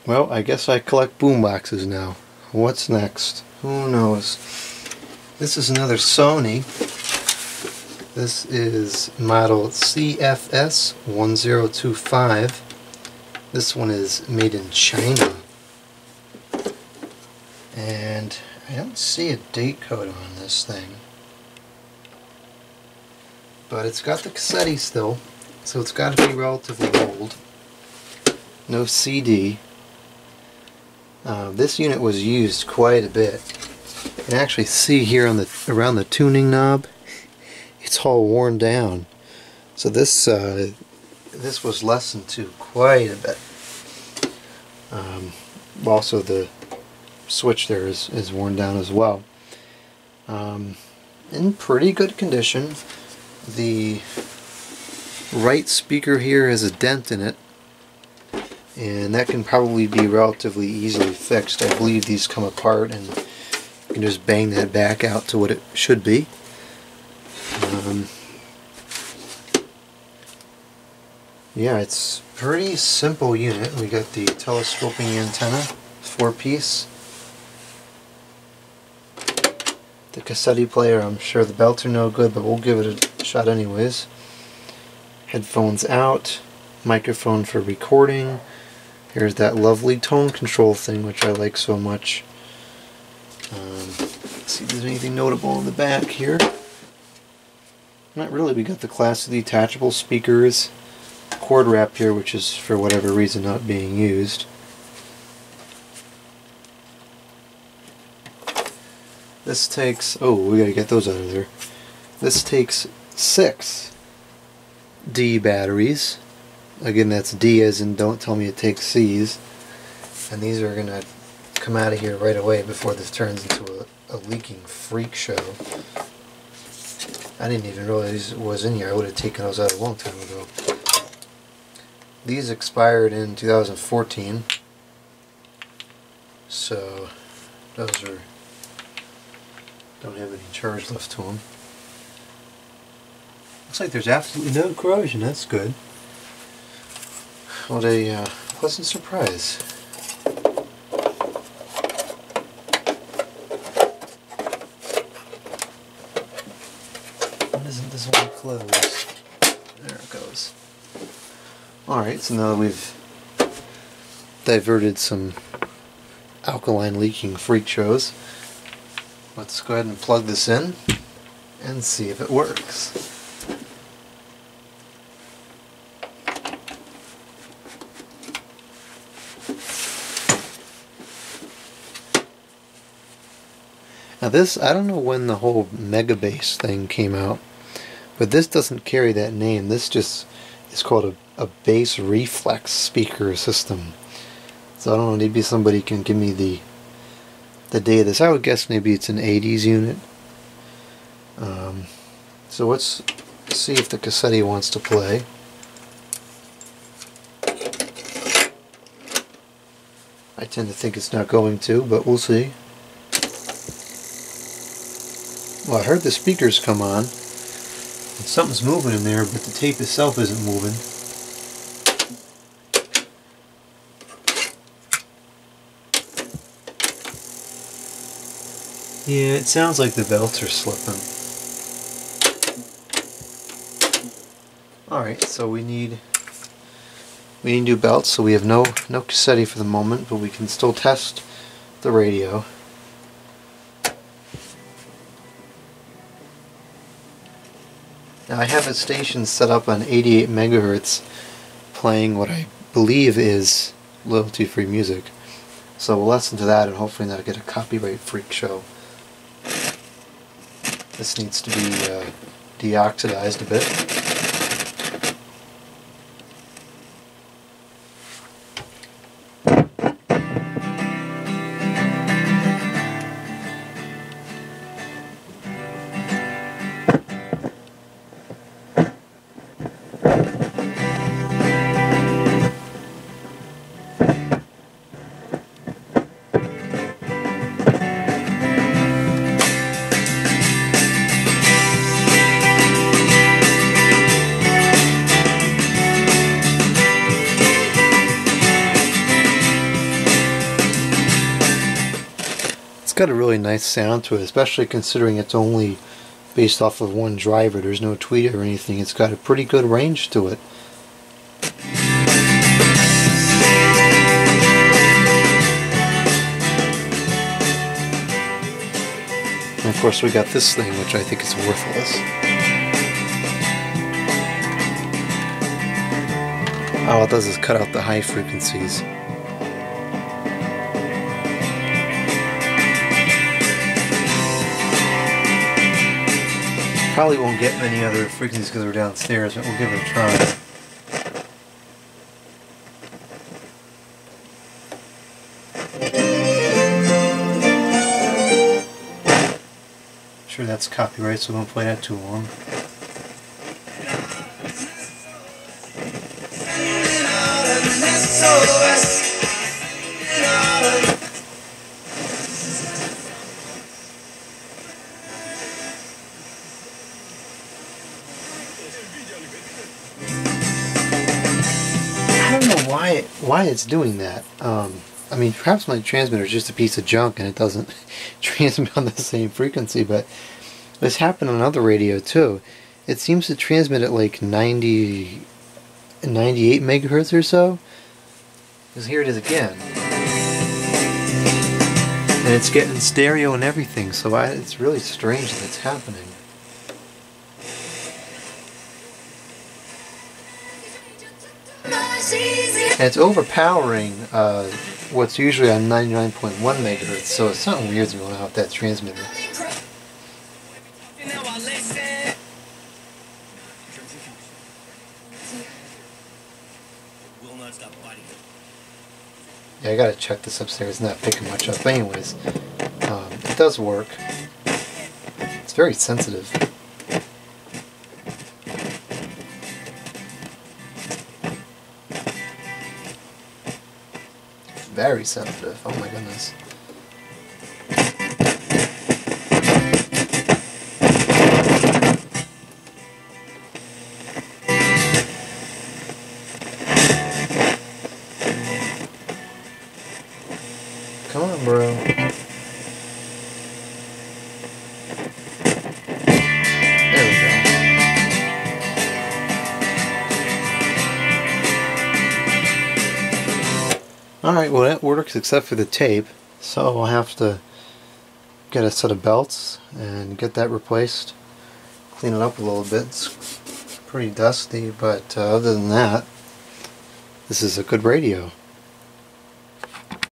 Well, I guess I collect boomboxes now. What's next? Who knows? This is another Sony. This is model CFS-1025. This one is made in China. And I don't see a date code on this thing. But it's got the cassette still, so it's got to be relatively old. No CD. This unit was used quite a bit. You can actually see here on around the tuning knob, it's all worn down. So this was listened to quite a bit. Also, the switch there is worn down as well. In pretty good condition. The right speaker here has a dent in it, and that can probably be relatively easily fixed. I believe these come apart and you can just bang that back out to what it should be. Yeah, it's a pretty simple unit. We got the telescoping antenna, 4-piece. The cassette player, I'm sure the belts are no good, but we'll give it a shot anyways. Headphones out, microphone for recording. Here's that lovely tone control thing, which I like so much. Let's see if there's anything notable in the back here. Not really. We got the classic detachable speakers, cord wrap here, which is for whatever reason not being used. This takes, oh, we gotta get those out of there. This takes 6 D batteries. Again, that's D as in don't tell me it takes C's. And these are gonna come out of here right away before this turns into a leaking freak show. I didn't even realize it was in here. I would have taken those out a long time ago. These expired in 2014. So those are don't have any charge left to them. Looks like there's absolutely no corrosion. That's good. What a pleasant surprise. Why doesn't this one close? There it goes. Alright, so now that we've diverted some alkaline leaking freak shows, let's go ahead and plug this in and see if it works. Now this, I don't know when the whole Mega Bass thing came out, but this doesn't carry that name. This just is called a bass reflex speaker system. So I don't know, maybe somebody can give me the date of this. I would guess maybe it's an 80s unit. So let's see if the cassette wants to play. I tend to think it's not going to, but we'll see. Well, I heard the speakers come on, and something's moving in there, but the tape itself isn't moving. Yeah, it sounds like the belts are slipping. Alright, so we need new belts, so we have no cassette for the moment, but we can still test the radio. Now I have a station set up on 88 megahertz playing what I believe is royalty-free music. So we'll listen to that and hopefully not get a copyright freak show. This needs to be deoxidized a bit. got a really nice sound to it, especially considering it's only based off of one driver. There's no tweeter or anything. It's got a pretty good range to it. And of course we got this thing, which I think is worthless. All it does is cut out the high frequencies. Probably won't get many other frequencies because we're downstairs, but we'll give it a try. Sure, that's copyright, so don't play that too long. I don't know why it's doing that. I mean, perhaps my transmitter is just a piece of junk and it doesn't transmit on the same frequency, but this happened on other radio too. It seems to transmit at like 98 megahertz or so. Because here it is again. And it's getting stereo and everything, so it's really strange that it's happening. And it's overpowering what's usually on 99.1 megahertz, so it's something weird going on with that transmitter. Yeah, I gotta check this upstairs. It's not picking much up. Anyways, it does work. It's very sensitive. Very sensitive. Oh my goodness. Come on, bro. There we go. Alright, well that works except for the tape, so I'll have to get a set of belts and get that replaced. Clean it up a little bit. It's pretty dusty, but other than that, this is a good radio.